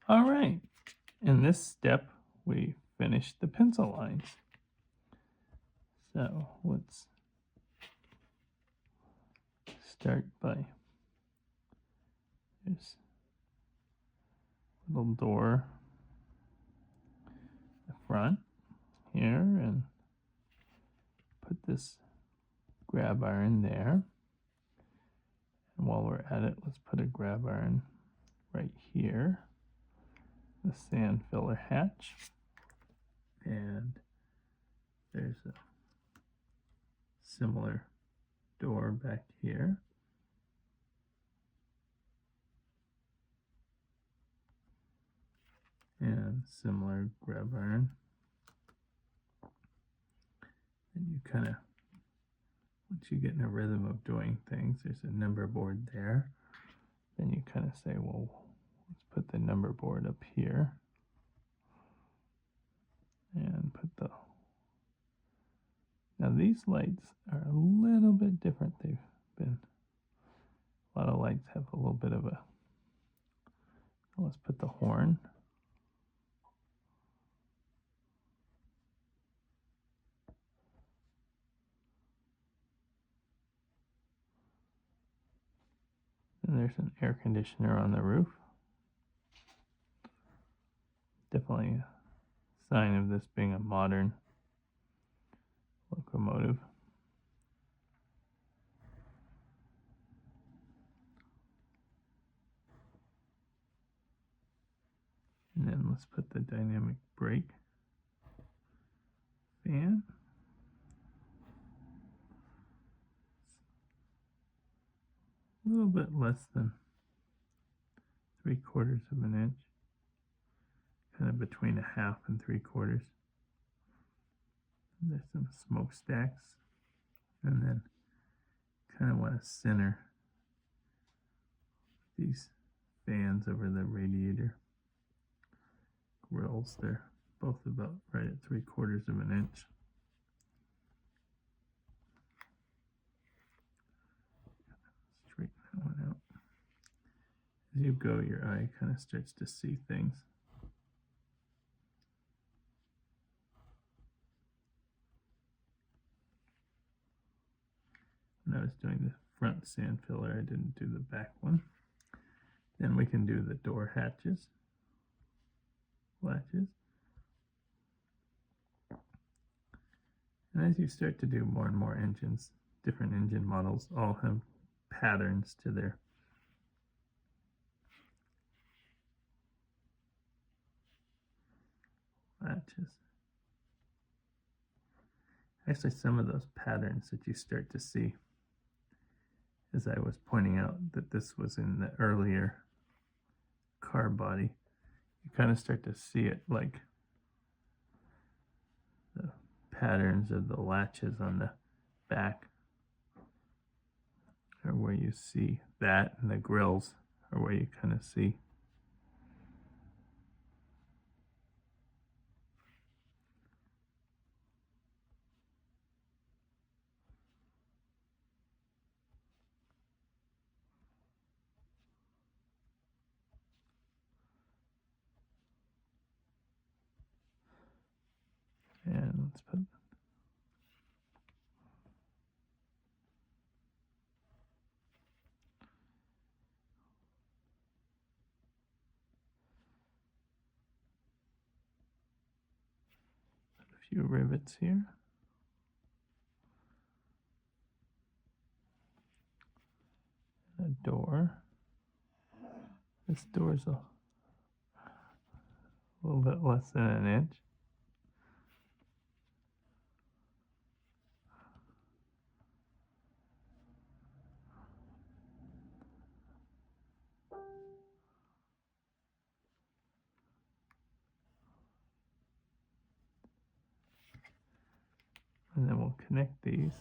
All right, in this step, we finished the pencil lines. So let's start by this little door in the front here, and put this grab iron there. And while we're at it, let's put a grab iron right here, the sand filler hatch, and there's a similar door back here. And similar grab iron. And you kind of, once you get in a rhythm of doing things, there's a number board there. Then you kind of say, well, let's put the number board up here. And put the, now these lights are a little bit different. They've been, a lot of lights have a little bit of a, let's put the horn. And there's an air conditioner on the roof. Definitely a sign of this being a modern locomotive. And then let's put the dynamic brake fan. A little bit less than 3/4 of an inch, kind of between 1/2 and 3/4. There's some smokestacks, and then kind of want to center these fans over the radiator grills. They're both about right at 3/4 of an inch. Straighten that one out. As you go, your eye kind of starts to see things. When I was doing the front sand filler, I didn't do the back one. Then we can do the door hatches, latches. And as you start to do more and more engines, different engine models all have patterns to their latches. Actually, some of those patterns that you start to see, as I was pointing out that this was in the earlier car body, you kind of start to see it like the patterns of the latches on the back, or where you see that, and the grills are where you kind of see and let's put a few rivets here. A door. This door's a little bit less than an inch. And then we'll connect these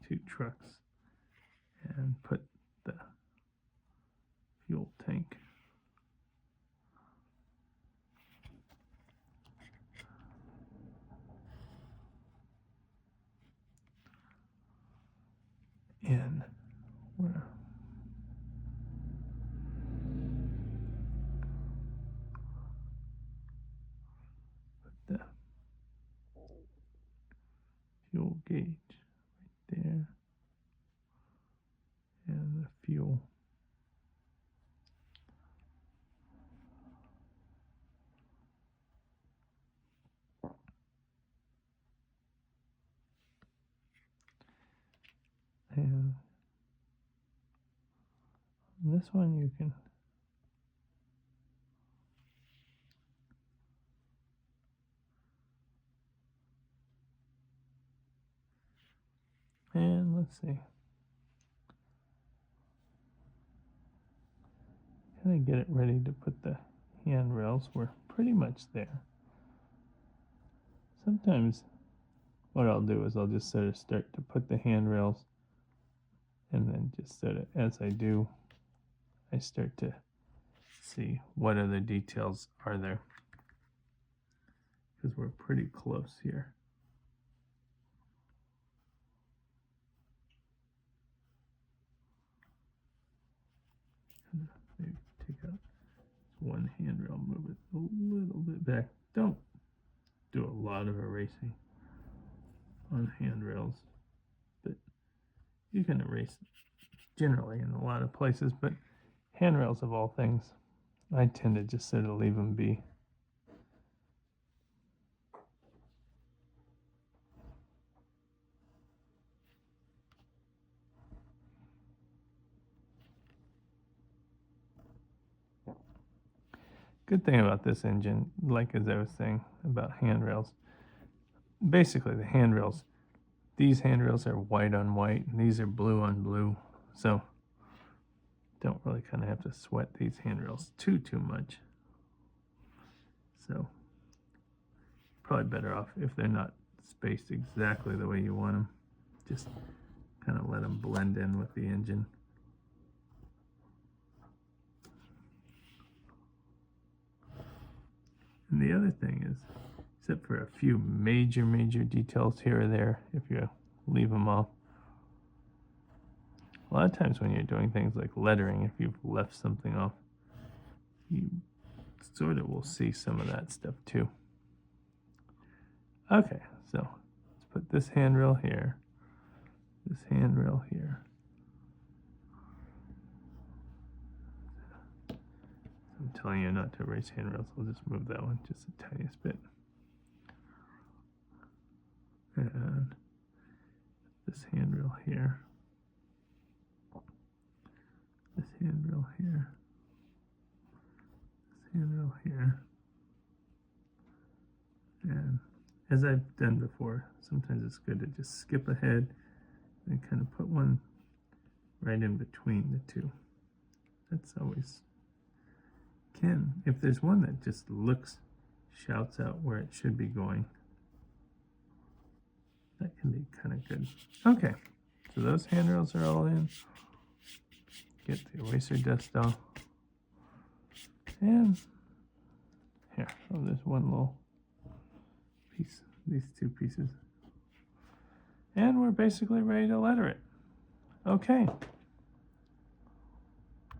two trucks and put the fuel tank. In where gauge right there. And the fuel. And this one you can and let's see. Kind of get it ready to put the handrails. We're pretty much there. Sometimes what I'll do is I'll just sort of start to put the handrails, and then just sort of as I do, I start to see what other details are there, because we're pretty close here. Maybe take out one handrail, move it a little bit back. Don't do a lot of erasing on handrails, but you can erase generally in a lot of places, but handrails of all things, I tend to just sort of leave them be. Good thing about this engine, like as I was saying about handrails, basically the handrails, these handrails are white on white, and these are blue on blue, so don't really kind of have to sweat these handrails too much. So probably better off if they're not spaced exactly the way you want them. Just kind of let them blend in with the engine. And the other thing is, except for a few major details here or there, if you leave them off, a lot of times when you're doing things like lettering, if you've left something off, you sort of will see some of that stuff too. Okay, so let's put this handrail here, this handrail here. I'm telling you not to erase handrails, I'll just move that one just the tiniest bit. And this handrail here, this handrail here, this handrail here. And as I've done before, sometimes it's good to just skip ahead and kind of put one right in between the two. That's always if there's one that just shouts out where it should be going, that can be kind of good. Okay, so those handrails are all in. Get the eraser dust off. And here, there's one little piece, these two pieces. And we're basically ready to letter it. Okay.